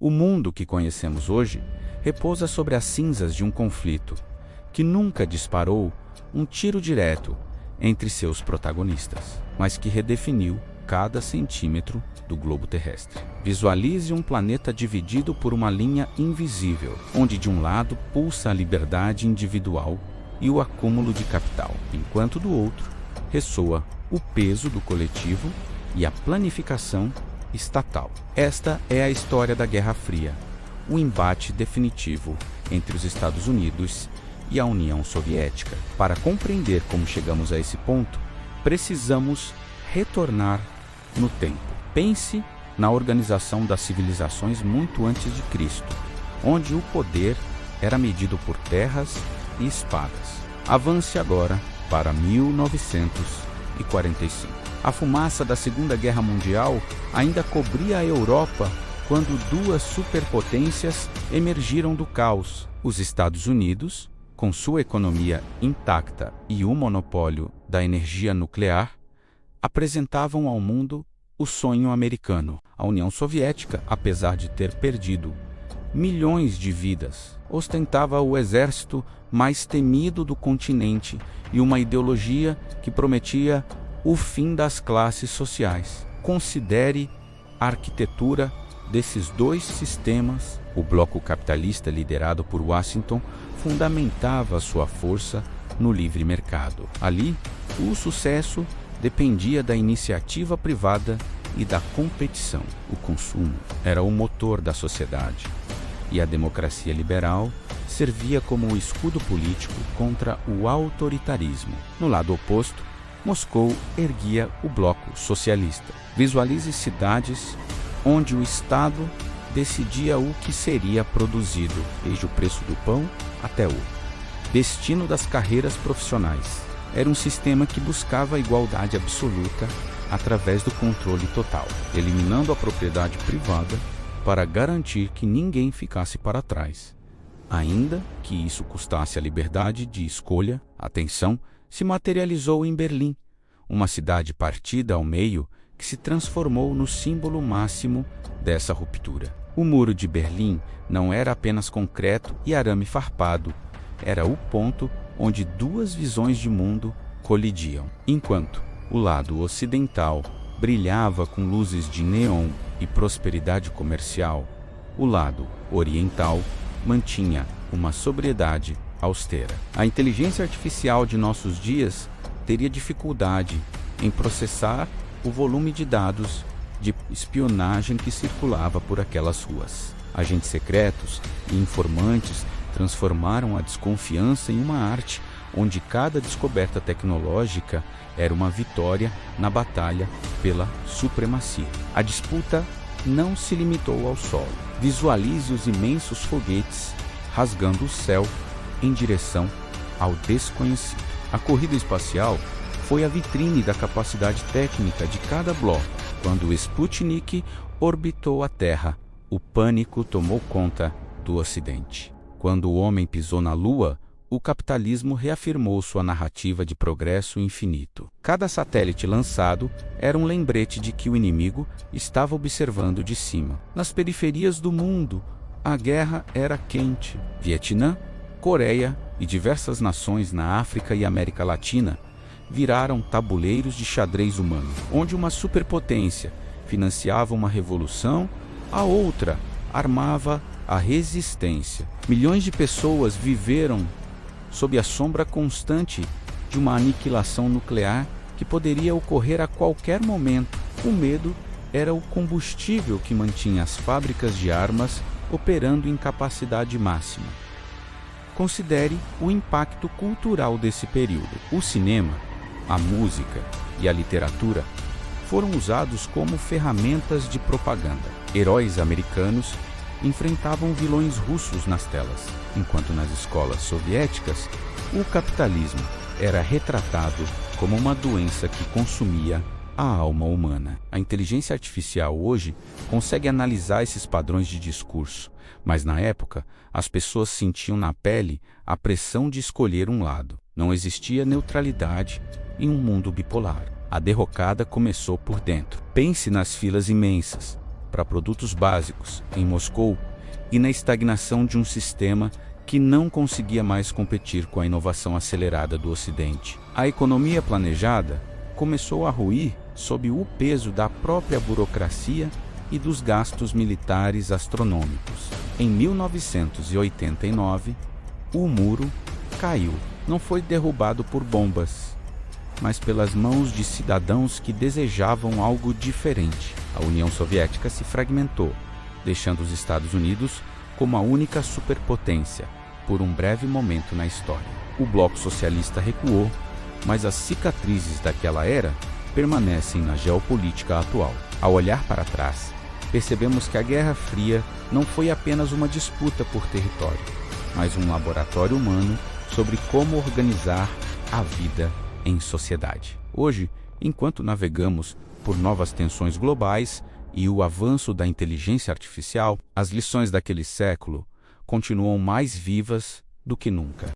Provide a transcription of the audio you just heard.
O mundo que conhecemos hoje repousa sobre as cinzas de um conflito que nunca disparou um tiro direto entre seus protagonistas, mas que redefiniu cada centímetro do globo terrestre. Visualize um planeta dividido por uma linha invisível, onde de um lado pulsa a liberdade individual e o acúmulo de capital, enquanto do outro ressoa o peso do coletivo e a planificação estatal. Esta é a história da Guerra Fria, o embate definitivo entre os Estados Unidos e a União Soviética. Para compreender como chegamos a esse ponto, precisamos retornar no tempo. Pense na organização das civilizações muito antes de Cristo, onde o poder era medido por terras e espadas. Avance agora para 1945. A fumaça da Segunda Guerra Mundial ainda cobria a Europa quando duas superpotências emergiram do caos. Os Estados Unidos, com sua economia intacta e o monopólio da energia nuclear, apresentavam ao mundo o sonho americano. A União Soviética, apesar de ter perdido milhões de vidas, ostentava o exército mais temido do continente e uma ideologia que prometia o fim das classes sociais. Considere a arquitetura desses dois sistemas. O bloco capitalista, liderado por Washington, fundamentava sua força no livre mercado. Ali, o sucesso dependia da iniciativa privada e da competição. O consumo era o motor da sociedade, e a democracia liberal servia como o escudo político contra o autoritarismo. No lado oposto, Moscou erguia o bloco socialista. Visualize cidades onde o Estado decidia o que seria produzido, desde o preço do pão até o destino das carreiras profissionais. Era um sistema que buscava a igualdade absoluta através do controle total, eliminando a propriedade privada para garantir que ninguém ficasse para trás, ainda que isso custasse a liberdade de escolha. Atenção, se materializou em Berlim, uma cidade partida ao meio que se transformou no símbolo máximo dessa ruptura. O Muro de Berlim não era apenas concreto e arame farpado, era o ponto onde duas visões de mundo colidiam. Enquanto o lado ocidental brilhava com luzes de neon e prosperidade comercial, o lado oriental mantinha uma sobriedade austera. A inteligência artificial de nossos dias teria dificuldade em processar o volume de dados de espionagem que circulava por aquelas ruas. Agentes secretos e informantes transformaram a desconfiança em uma arte onde cada descoberta tecnológica era uma vitória na batalha pela supremacia. A disputa não se limitou ao solo. Visualize os imensos foguetes rasgando o céu em direção ao desconhecido. A corrida espacial foi a vitrine da capacidade técnica de cada bloco. Quando o Sputnik orbitou a Terra, o pânico tomou conta do Ocidente. Quando o homem pisou na Lua, o capitalismo reafirmou sua narrativa de progresso infinito. Cada satélite lançado era um lembrete de que o inimigo estava observando de cima. Nas periferias do mundo, a guerra era quente. Vietnã, Coreia e diversas nações na África e América Latina viraram tabuleiros de xadrez humano, onde uma superpotência financiava uma revolução, a outra armava a resistência. Milhões de pessoas viveram sob a sombra constante de uma aniquilação nuclear que poderia ocorrer a qualquer momento. O medo era o combustível que mantinha as fábricas de armas operando em capacidade máxima. Considere o impacto cultural desse período. O cinema, a música e a literatura foram usados como ferramentas de propaganda. Heróis americanos enfrentavam vilões russos nas telas, enquanto nas escolas soviéticas, o capitalismo era retratado como uma doença que consumia a alma humana. A inteligência artificial hoje consegue analisar esses padrões de discurso, mas na época as pessoas sentiam na pele a pressão de escolher um lado. Não existia neutralidade em um mundo bipolar. A derrocada começou por dentro. Pense nas filas imensas, para produtos básicos em Moscou e na estagnação de um sistema que não conseguia mais competir com a inovação acelerada do Ocidente. A economia planejada começou a ruir sob o peso da própria burocracia e dos gastos militares astronômicos. Em 1989, o muro caiu. Não foi derrubado por bombas, mas pelas mãos de cidadãos que desejavam algo diferente. A União Soviética se fragmentou, deixando os Estados Unidos como a única superpotência por um breve momento na história. O bloco socialista recuou, mas as cicatrizes daquela era permanecem na geopolítica atual. Ao olhar para trás, percebemos que a Guerra Fria não foi apenas uma disputa por território, mas um laboratório humano sobre como organizar a vida em sociedade. Hoje, enquanto navegamos por novas tensões globais e o avanço da inteligência artificial, as lições daquele século continuam mais vivas do que nunca.